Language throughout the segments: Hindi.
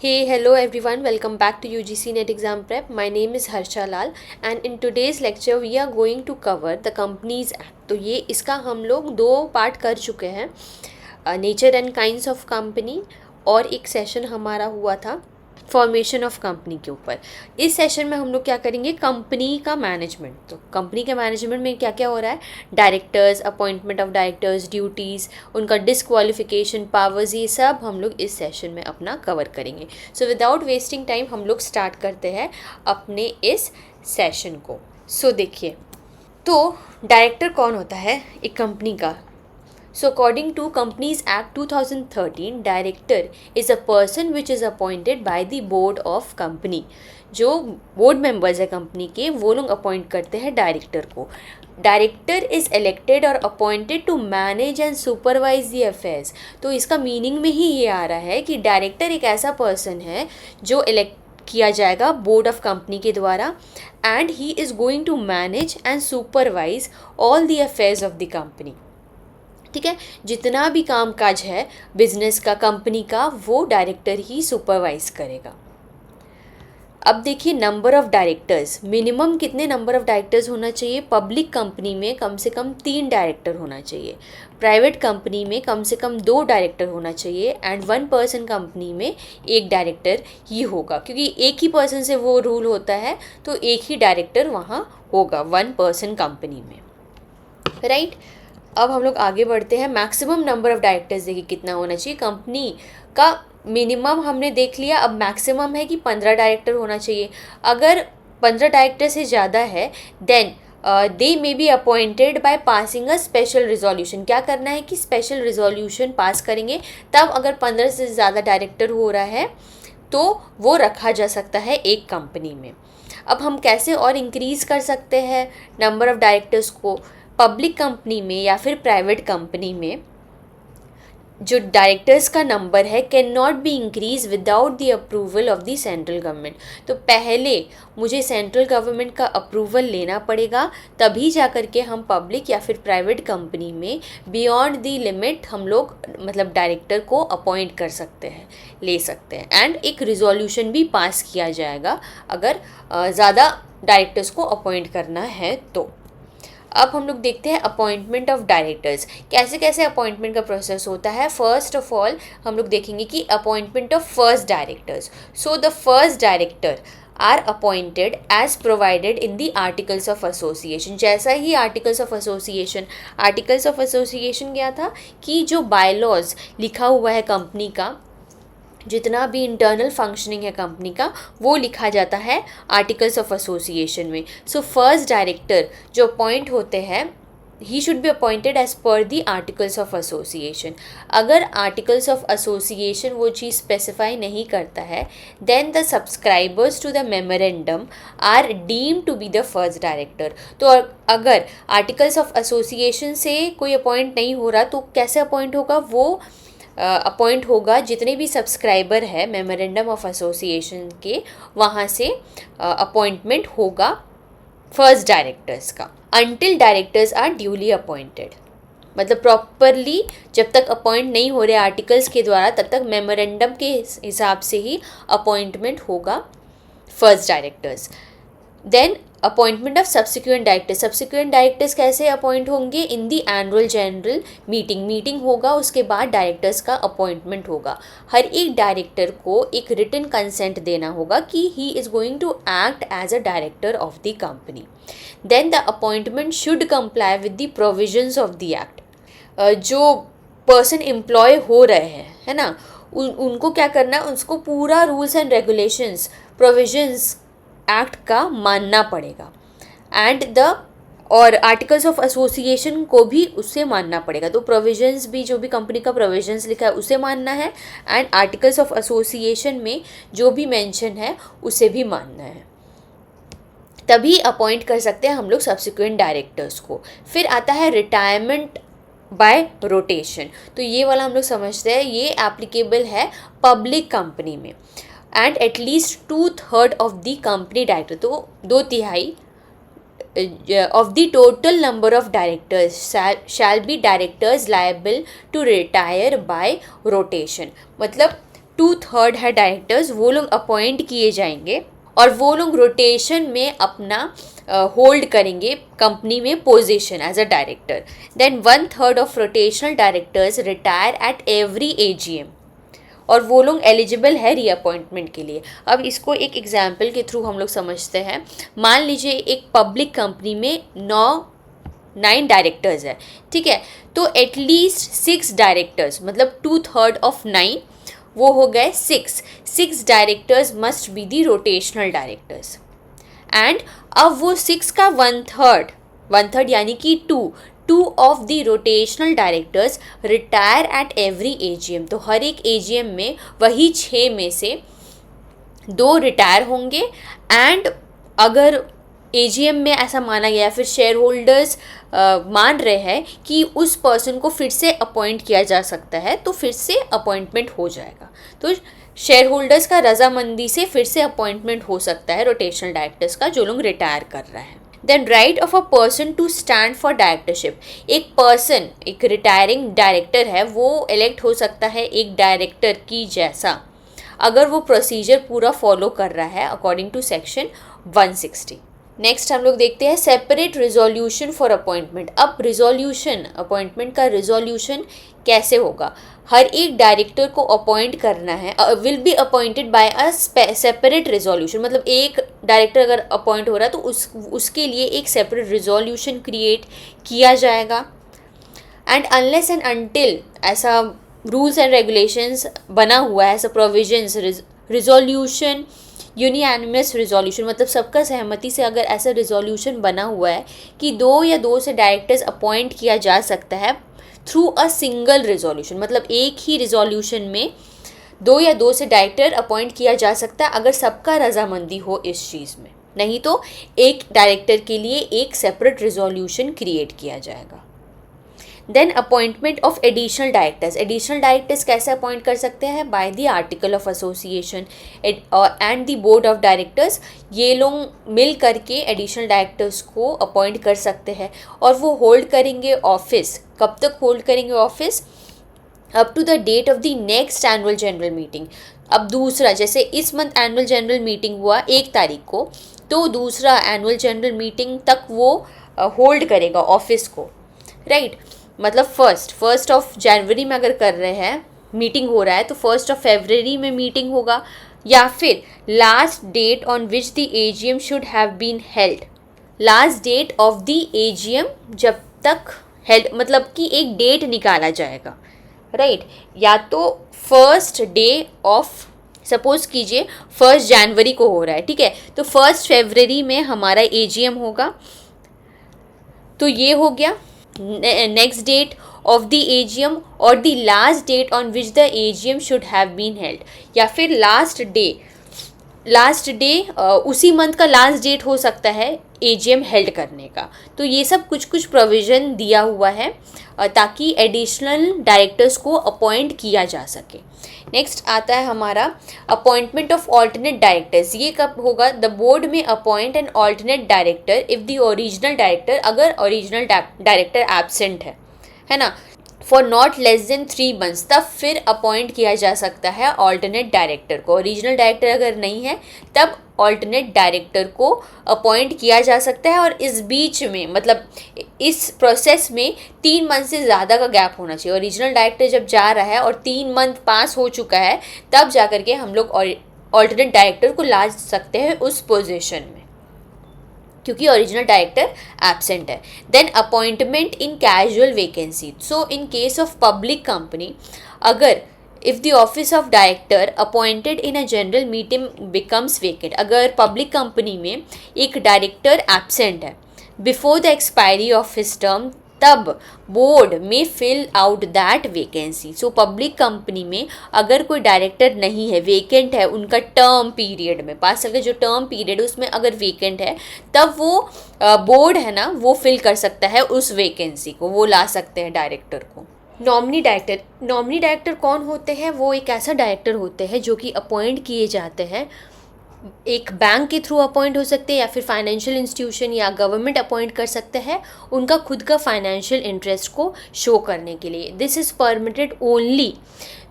Hey, hello everyone, welcome back to UGC NET Exam Prep. My name is Harsha Lal and in today's lecture we are going to cover the Companies Act. तो ये इसका हम लोग दो पार्ट कर चुके हैं, nature and kinds of company, और एक सेशन हमारा हुआ था फॉर्मेशन ऑफ कंपनी के ऊपर। इस सेशन में हम लोग क्या करेंगे, कंपनी का मैनेजमेंट। तो कंपनी के मैनेजमेंट में क्या क्या हो रहा है, directors, appointment of directors, duties, उनका डिसक्वालिफिकेशन पावर्स, ये सब हम लोग इस सेशन में अपना कवर करेंगे। सो विदाउट वेस्टिंग टाइम हम लोग स्टार्ट करते हैं अपने इस सेशन को। सो देखिए, तो डायरेक्टर कौन होता है एक कंपनी का। So according to Companies Act 2013, director is a person which is appointed by the board of company. जो बोर्ड मेंबर्स है कंपनी के, वो लोग अपॉइंट करते हैं डायरेक्टर को। डायरेक्टर इज़ इलेक्टेड और appointed to manage and supervise the affairs. तो इसका मीनिंग में ही ये आ रहा है कि डायरेक्टर एक ऐसा पर्सन है जो इलेक्ट किया जाएगा बोर्ड ऑफ कंपनी के द्वारा, and he is going to manage and supervise all the affairs of the company. ठीक है, जितना भी काम काज है बिजनेस का, कंपनी का, वो डायरेक्टर ही सुपरवाइज करेगा। अब देखिए, नंबर ऑफ़ डायरेक्टर्स, मिनिमम कितने नंबर ऑफ़ डायरेक्टर्स होना चाहिए। पब्लिक कंपनी में कम से कम 3 डायरेक्टर होना चाहिए, प्राइवेट कंपनी में कम से कम 2 डायरेक्टर होना चाहिए, एंड 1 पर्सन कंपनी में 1 डायरेक्टर ही होगा, क्योंकि एक ही पर्सन से वो रूल होता है, तो एक ही डायरेक्टर वहाँ होगा 1 पर्सन कंपनी में, राइट। अब हम लोग आगे बढ़ते हैं। मैक्सिमम नंबर ऑफ़ डायरेक्टर्स देखिए कितना होना चाहिए। कंपनी का मिनिमम हमने देख लिया, अब मैक्सिमम है कि 15 डायरेक्टर होना चाहिए। अगर 15 डायरेक्टर से ज़्यादा है then they may be appointed by passing a special resolution. क्या करना है कि स्पेशल रिजोल्यूशन पास करेंगे, तब अगर 15 से ज़्यादा डायरेक्टर हो रहा है तो वो रखा जा सकता है एक कंपनी में। अब हम कैसे और इंक्रीज़ कर सकते हैं नंबर ऑफ़ डायरेक्टर्स को। पब्लिक कंपनी में या फिर प्राइवेट कंपनी में जो डायरेक्टर्स का नंबर है can not be increase without the approval of the central government. तो पहले मुझे सेंट्रल गवर्नमेंट का अप्रूवल लेना पड़ेगा, तभी जा कर के हम पब्लिक या फिर प्राइवेट कंपनी में बियॉन्ड द लिमिट हम लोग मतलब डायरेक्टर को अपॉइंट कर सकते हैं, ले सकते हैं, एंड एक रिजोल्यूशन भी पास किया जाएगा अगर ज़्यादा डायरेक्टर्स को अपॉइंट करना है तो। अब हम लोग देखते हैं अपॉइंटमेंट ऑफ डायरेक्टर्स, कैसे कैसे अपॉइंटमेंट का प्रोसेस होता है। फर्स्ट ऑफ ऑल हम लोग देखेंगे कि appointment of first directors. So the first director are appointed as provided in the articles of association. जैसा ही आर्टिकल्स ऑफ एसोसिएशन क्या था कि जो बायलॉज लिखा हुआ है कंपनी का, जितना भी इंटरनल फंक्शनिंग है कंपनी का, वो लिखा जाता है आर्टिकल्स ऑफ एसोसिएशन में। सो फर्स्ट डायरेक्टर जो अपॉइंट होते हैं, he should be appointed as per the articles of association. अगर आर्टिकल्स ऑफ एसोसिएशन वो चीज़ स्पेसिफाई नहीं करता है, then the subscribers to the memorandum are deem to be the first director. तो अगर आर्टिकल्स ऑफ एसोसिएशन से कोई अपॉइंट नहीं हो रहा, तो कैसे अपॉइंट होगा, वो अपॉइंट होगा जितने भी सब्सक्राइबर है मेमोरेंडम ऑफ एसोसिएशन के, वहाँ से अपॉइंटमेंट होगा फर्स्ट डायरेक्टर्स का, until directors are duly appointed. मतलब प्रॉपरली जब तक अपॉइंट नहीं हो रहे आर्टिकल्स के द्वारा, तब तक मेमोरेंडम के हिसाब से ही अपॉइंटमेंट होगा first directors. Then appointment of subsequent directors कैसे अपॉइंट होंगे, in the annual general meeting होगा, उसके बाद डायरेक्टर्स का अपॉइंटमेंट होगा। हर एक डायरेक्टर को एक रिटन कंसेंट देना होगा कि he is going to act as a director of the company. Then the appointment should comply with the provisions of the act. जो पर्सन एम्प्लॉय हो रहे हैं, है ना, उनको क्या करना है, उसको पूरा rules and regulations, provisions act का मानना पड़ेगा, एंड और आर्टिकल्स ऑफ एसोसिएशन को भी उससे मानना पड़ेगा। तो प्रोविजंस भी, जो भी कंपनी का प्रोविजंस लिखा है उसे मानना है, एंड आर्टिकल्स ऑफ एसोसिएशन में जो भी मेंशन है उसे भी मानना है, तभी अपॉइंट कर सकते हैं हम लोग सब्सिक्वेंट डायरेक्टर्स को। फिर आता है रिटायरमेंट बाय रोटेशन। तो ये वाला हम लोग समझते हैं, ये एप्लीकेबल है पब्लिक कंपनी में, and at least 2/3 of the company director, तो 2/3 of the total number of directors shall be directors liable to retire by rotation। मतलब 2/3 है डायरेक्टर्स, वो लोग अपॉइंट किए जाएंगे और वो लोग रोटेशन में अपना होल्ड करेंगे कंपनी में position as a director. Then 1/3 of rotational directors retire at every AGM और वो लोग एलिजिबल है रीअपॉइंटमेंट के लिए. अब इसको एक एग्जाम्पल के थ्रू हम लोग समझते हैं. मान लीजिए एक पब्लिक कंपनी में 9 डायरेक्टर्स है, ठीक है. तो एटलीस्ट 6 डायरेक्टर्स, मतलब 2/3 ऑफ 9, वो हो गए 6 directors must be the rotational directors. And अब वो 6 का 1/3 यानी कि 2 of the rotational directors retire at every AGM. तो हर एक एजीएम में वही 6 में से 2 रिटायर होंगे. एंड अगर एजीएम में ऐसा माना गया, फिर शेयर होल्डर्स मान रहे हैं कि उस पर्सन को फिर से अपॉइंट किया जा सकता है, तो फिर से अपॉइंटमेंट हो जाएगा. तो शेयर होल्डर्स का रजामंदी से फिर से अपॉइंटमेंट हो सकता है रोटेशनल डायरेक्टर्स का, जो लोग रिटायर कर रहे हैं. Then right of a person to stand for directorship. एक पर्सन, एक रिटायरिंग डायरेक्टर है, वो इलेक्ट हो सकता है एक डायरेक्टर की जैसा, अगर वो प्रोसीजर पूरा फॉलो कर रहा है अकॉर्डिंग टू सेक्शन 160. नेक्स्ट हम लोग देखते हैं सेपरेट रिजोल्यूशन फॉर अपॉइंटमेंट. अब रिजोल्यूशन, अपॉइंटमेंट का रिजोल्यूशन कैसे होगा? हर एक डायरेक्टर को अपॉइंट करना है, will be appointed bye a separate resolution. मतलब एक डायरेक्टर अगर अपॉइंट हो रहा है तो उसके लिए एक सेपरेट रिजोल्यूशन क्रिएट किया जाएगा. एंड अनलेस एंड अनटिल ऐसा रूल्स एंड रेगुलेशंस बना हुआ है, ऐसा प्रोविजंस, रिजोल्यूशन, यूनियानिमस रिजोल्यूशन, मतलब सबका सहमति से अगर ऐसा रिजोल्यूशन बना हुआ है कि 2 या 2 से डायरेक्टर्स अपॉइंट किया जा सकता है थ्रू अ सिंगल रिजोल्यूशन. मतलब एक ही रिजोल्यूशन में 2 या 2 से डायरेक्टर अपॉइंट किया जा सकता है अगर सबका रजामंदी हो इस चीज़ में. नहीं तो एक डायरेक्टर के लिए एक सेपरेट रिजोल्यूशन क्रिएट किया जाएगा. Then appointment of additional directors. Additional directors कैसे अपॉइंट कर सकते हैं? By the article of association and the board of directors. ये लोग मिल करके एडिशनल डायरेक्टर्स को अपॉइंट कर सकते हैं और वो होल्ड करेंगे ऑफिस. कब तक होल्ड करेंगे office? Up to the date of the next annual general meeting. अब दूसरा, जैसे इस मंथ एनुअल जनरल मीटिंग हुआ 1 तारीख को, तो दूसरा एनुअल जनरल मीटिंग तक वो होल्ड करेगा ऑफिस को, राइट. मतलब फर्स्ट ऑफ जनवरी में अगर कर रहे हैं मीटिंग हो रहा है तो 1 फरवरी में मीटिंग होगा, या फिर last date on which the AGM should have been held. Last date of the AGM जब तक हेल्ड, मतलब कि एक डेट निकाला जाएगा, राइट. या तो फर्स्ट डे ऑफ, सपोज कीजिए 1 जनवरी को हो रहा है, ठीक है, तो 1 फरवरी में हमारा एजीएम होगा. तो ये हो गया next date of the AGM और the last date on which the AGM should have been held. या फिर लास्ट डे उसी मंथ का लास्ट डेट हो सकता है एजीएम हेल्ड करने का. तो ये सब कुछ प्रोविज़न दिया हुआ है ताकि एडिशनल डायरेक्टर्स को अपॉइंट किया जा सके. नेक्स्ट आता है हमारा अपॉइंटमेंट ऑफ ऑल्टरनेट डायरेक्टर्स. ये कब होगा? द बोर्ड में appoint an alternate director if the original director, अगर ओरिजिनल डायरेक्टर एब्सेंट है ना, for not less than 3 months, तब फिर अपॉइंट किया जा सकता है ऑल्टरनेट डायरेक्टर को. ओरिजिनल डायरेक्टर अगर नहीं है तब ऑल्टरनेट डायरेक्टर को अपॉइंट किया जा सकता है. और इस बीच में, मतलब इस प्रोसेस में 3 मंथ से ज़्यादा का गैप होना चाहिए. ओरिजिनल डायरेक्टर जब जा रहा है और 3 मंथ पास हो चुका है तब जा करके हम लोग ऑल्टरनेट डायरेक्टर को ला सकते हैं उस पोजीशन में, क्योंकि ओरिजिनल डायरेक्टर एब्सेंट है. Then appointment in casual vacancy. So in case of public company, अगर if the office of director appointed in a general meeting becomes vacant, अगर पब्लिक कंपनी में एक डायरेक्टर एब्सेंट है before the expiry of his term, तब बोर्ड में fill out that vacancy. So public company में अगर कोई डायरेक्टर नहीं है, वेकेंट है, उनका टर्म पीरियड में, 5 साल का जो टर्म पीरियड है उसमें अगर वेकेंट है, तब वो बोर्ड है ना, वो फिल कर सकता है उस वैकेंसी को, वो ला सकते हैं डायरेक्टर को. नॉमिनी डायरेक्टर कौन होते हैं? वो एक ऐसा डायरेक्टर होते हैं जो कि अपॉइंट किए जाते हैं एक बैंक के थ्रू अपॉइंट हो सकते हैं या फिर फाइनेंशियल इंस्टीट्यूशन या गवर्नमेंट अपॉइंट कर सकते हैं उनका खुद का फाइनेंशियल इंटरेस्ट को शो करने के लिए. This is permitted only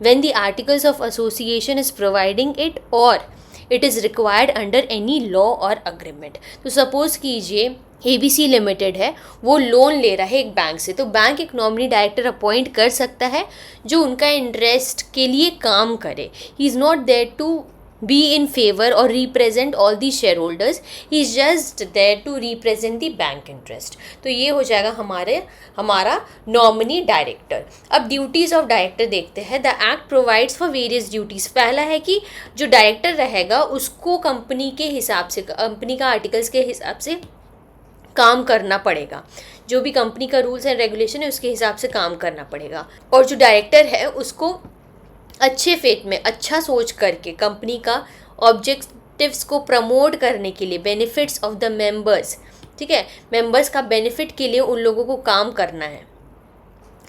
when the articles of association is providing it और it is required under any law और अग्रीमेंट. तो सपोज़ कीजिए ABC लिमिटेड है, वो लोन ले रहा है एक बैंक से, तो बैंक एक नॉमिनी डायरेक्टर अपॉइंट कर सकता है जो उनका इंटरेस्ट के लिए काम करे. He is not there to be in favor or represent all the shareholders, he is just there to represent the bank interest. तो ये हो जाएगा हमारा नॉमिनी डायरेक्टर. अब ड्यूटीज़ ऑफ डायरेक्टर देखते हैं. The act provides for various duties. पहला है कि जो डायरेक्टर रहेगा उसको कंपनी के हिसाब से, कंपनी का आर्टिकल्स के हिसाब से काम करना पड़ेगा. जो भी कंपनी का रूल्स एंड रेगुलेशन है उसके हिसाब से काम करना पड़ेगा. और जो डायरेक्टर है उसको अच्छे फेथ में, अच्छा सोच करके कंपनी का ऑब्जेक्टिव्स को प्रमोट करने के लिए, बेनिफिट्स ऑफ द मेंबर्स, ठीक है, मेंबर्स का बेनिफिट के लिए उन लोगों को काम करना है.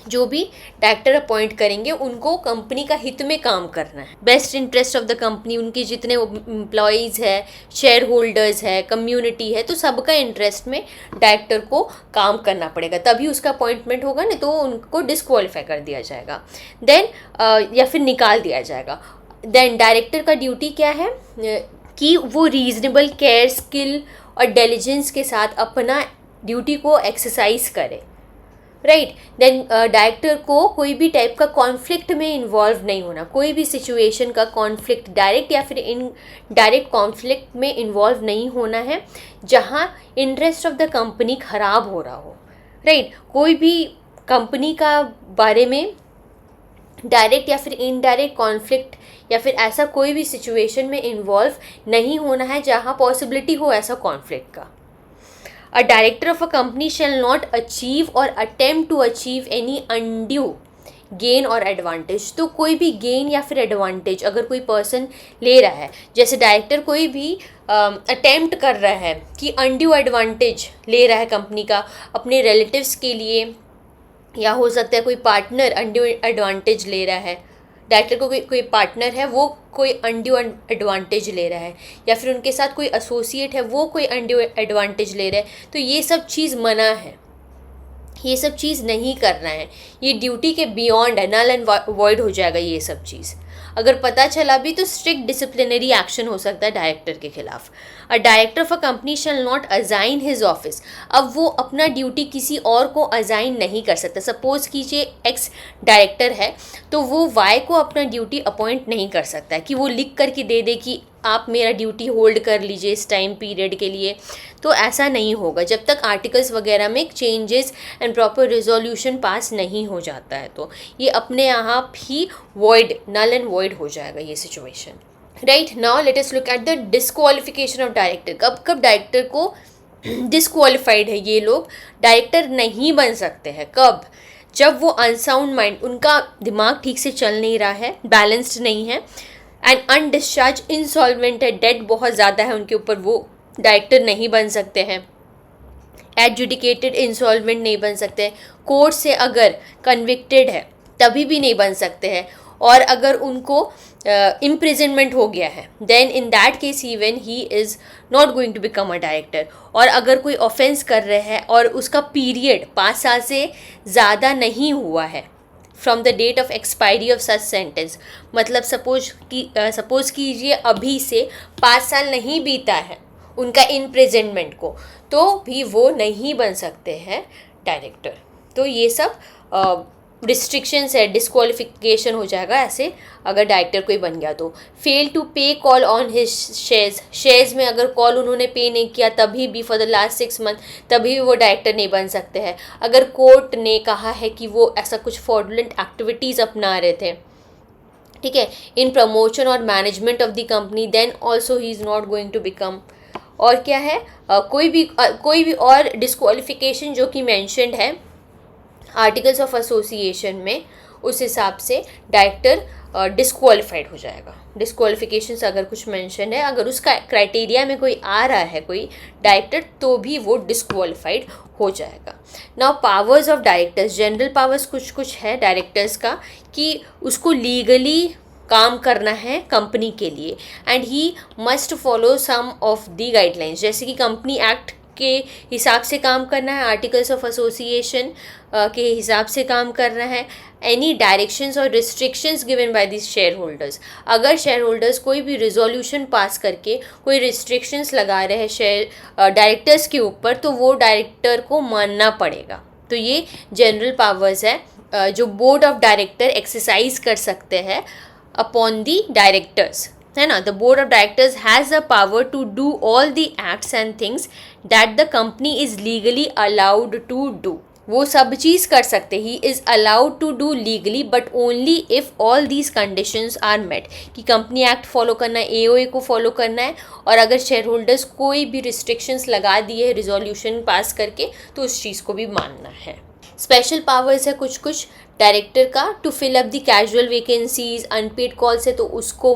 जो भी डायरेक्टर अपॉइंट करेंगे उनको कंपनी का हित में काम करना है. Best interest of the company, उनके जितने एम्प्लॉयज़ है, शेयर होल्डर्स है, कम्युनिटी है, तो सबका इंटरेस्ट में डायरेक्टर को काम करना पड़ेगा. तभी उसका अपॉइंटमेंट होगा, नहीं तो उनको डिस्क्वालीफाई कर दिया जाएगा. देन या फिर निकाल दिया जाएगा. देन डायरेक्टर का ड्यूटी क्या है कि वो रीजनेबल केयर, स्किल और डिलिजेंस के साथ अपना ड्यूटी को एक्सरसाइज करे. राइट. देन डायरेक्टर को कोई भी टाइप का कॉन्फ्लिक्ट में इन्वॉल्व नहीं होना. कोई भी सिचुएशन का कॉन्फ्लिक्ट, डायरेक्ट या फिर इनडायरेक्ट कॉन्फ्लिक्ट में इन्वॉल्व नहीं होना है जहाँ इंटरेस्ट ऑफ द कंपनी ख़राब हो रहा हो. राइट. कोई भी कंपनी का बारे में डायरेक्ट या फिर इनडायरेक्ट कॉन्फ्लिक्ट या फिर ऐसा कोई भी सिचुएशन में इन्वॉल्व नहीं होना है जहाँ पॉसिबिलिटी हो ऐसा कॉन्फ्लिक्ट का. A director of a company shall not achieve or attempt to achieve any undue gain or advantage. तो कोई भी गेन या फिर एडवांटेज अगर कोई पर्सन ले रहा है, जैसे डायरेक्टर कोई भी अटेम्प्ट कर रहा है कि अनड्यू एडवांटेज ले रहा है कंपनी का अपने रिलेटिव्स के लिए, या हो सकता है कोई पार्टनर अनड्यू एडवांटेज ले रहा है, डायरेक्टर को कोई पार्टनर है वो कोई अनड्यू एडवांटेज ले रहा है, या फिर उनके साथ कोई एसोसिएट है वो कोई अनड्यू एडवांटेज ले रहा है, तो ये सब चीज़ मना है. ये सब चीज़ नहीं करना है. ये ड्यूटी के बियॉन्ड है, नल एंड वॉइड हो जाएगा ये सब चीज़. अगर पता चला भी तो स्ट्रिक्ट डिसिप्लिनरी एक्शन हो सकता है डायरेक्टर के खिलाफ. अ director of a company shall not assign his office. अब वो अपना ड्यूटी किसी और को अजाइन नहीं कर सकता. सपोज कीजिए एक्स डायरेक्टर है तो वो वाई को अपना ड्यूटी अपॉइंट नहीं कर सकता है कि वो लिख करके दे दे कि आप मेरा ड्यूटी होल्ड कर लीजिए इस टाइम पीरियड के लिए. तो ऐसा नहीं होगा जब तक आर्टिकल्स वगैरह में changes and proper resolution pass नहीं हो जाता है. तो ये अपने आप ही वॉइड, नल एंड वॉइड हो जाएगा ये situation. Right. Now let us look at the disqualification of director. कब डायरेक्टर को डिस्क्वालिफाइड है, ये लोग डायरेक्टर नहीं बन सकते हैं. कब? जब वो अनसाउंड माइंड, उनका दिमाग ठीक से चल नहीं रहा है, बैलेंस्ड नहीं है, एंड अनडिस्चार्ज, इंसॉल्वेंट है, डेट बहुत ज़्यादा है उनके ऊपर, वो डायरेक्टर नहीं बन सकते हैं. एडजुडिकेटेड इंसॉल्वेंट नहीं बन सकते हैं. कोर्ट से अगर कन्विक्टेड है तभी भी नहीं बन सकते हैं. और अगर उनको इम्प्रिजनमेंट हो गया है then in that case even he is not going to become a director. और अगर कोई ऑफेंस कर रहे हैं और उसका पीरियड 5 साल से ज़्यादा नहीं हुआ है from the date of expiry of such sentence, मतलब सपोज कीजिए अभी से 5 साल नहीं बीता है उनका इम्प्रिजनमेंट को, तो भी वो नहीं बन सकते हैं डायरेक्टर. तो ये सब रिस्ट्रिक्शंस है, डिस्क्वालिफिकेशन हो जाएगा ऐसे अगर डायरेक्टर कोई बन गया. तो फेल टू पे कॉल ऑन हिज शेयर्स में अगर कॉल उन्होंने पे नहीं किया तभी भी फॉर द लास्ट 6 मंथ, तभी वो डायरेक्टर नहीं बन सकते हैं. अगर कोर्ट ने कहा है कि वो ऐसा कुछ फ्रॉडुलेंट एक्टिविटीज़ अपना रहे थे, ठीक है, इन प्रमोशन और management of the company, then also he is not going to become. और क्या है, कोई भी और डिस्क्वालिफिकेशन जो कि मेंशन्ड है आर्टिकल्स ऑफ एसोसिएशन में, उस हिसाब से डायरेक्टर डिस्क्वालिफाइड हो जाएगा. डिस्क्वालिफिकेशंस अगर कुछ मेंशन है, अगर उसका क्राइटेरिया में कोई आ रहा है कोई डायरेक्टर, तो भी वो डिस्क्वालिफाइड हो जाएगा. Now powers of directors, general powers कुछ है डायरेक्टर्स का कि उसको लीगली काम करना है कंपनी के लिए, and he must follow some of the guidelines, जैसे कि कंपनी एक्ट के हिसाब से काम करना है, आर्टिकल्स ऑफ एसोसिएशन के हिसाब से काम करना है, एनी डायरेक्शंस और restrictions given by this share holders. अगर शेयर होल्डर्स कोई भी रिजोल्यूशन पास करके कोई रिस्ट्रिक्शंस लगा रहे हैं शेयर डायरेक्टर्स के ऊपर, तो वो डायरेक्टर को मानना पड़ेगा। तो ये जनरल पावर्स है जो बोर्ड ऑफ डायरेक्टर एक्सरसाइज कर सकते हैं अपॉन दी डायरेक्टर्स, है ना। The board of directors has the power to do all the acts and things that the company is legally allowed to do. वो सब चीज़ कर सकते, he is allowed to do legally, but only if all these conditions are met, कि कंपनी एक्ट फॉलो करना है, एओए को फॉलो करना है, और अगर शेयर होल्डर्स कोई भी रिस्ट्रिक्शंस लगा दिए है रिजोल्यूशन पास करके, तो उस चीज़ को भी मानना है। स्पेशल पावर्स है कुछ कुछ डायरेक्टर का, to fill up the casual vacancies, unpaid calls है तो उसको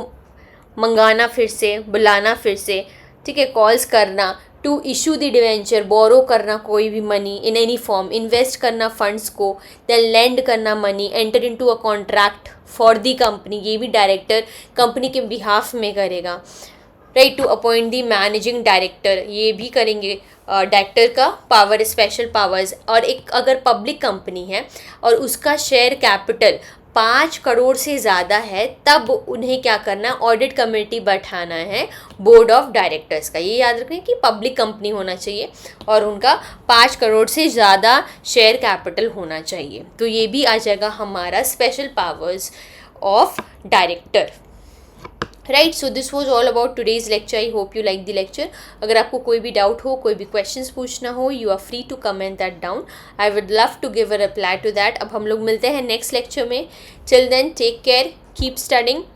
मंगाना फिर से, बुलाना फिर से, ठीक है, कॉल्स करना, to issue the debenture, borrow करना कोई भी money in any form, invest करना फंड्स को, देन लेंड करना money, enter into a contract for the company, ये भी डायरेक्टर कंपनी के बिहाफ में करेगा, right. To appoint the managing director, ये भी करेंगे डायरेक्टर का पावर, स्पेशल पावर्स। और एक अगर पब्लिक कंपनी है और उसका शेयर कैपिटल 5 करोड़ से ज़्यादा है, तब उन्हें क्या करना है, ऑडिट कमेटी बैठाना है बोर्ड ऑफ डायरेक्टर्स का। ये याद रखें कि पब्लिक कंपनी होना चाहिए और उनका 5 करोड़ से ज़्यादा शेयर कैपिटल होना चाहिए। तो ये भी आ जाएगा हमारा special powers of director, right. So this was all about today's lecture. I hope you like the lecture. अगर आपको कोई भी डाउट हो, कोई भी क्वेश्चंस पूछना हो, you are free to comment that down. I would love to give a reply to that. अब हम लोग मिलते हैं नेक्स्ट लेक्चर में। Till then take care, keep studying.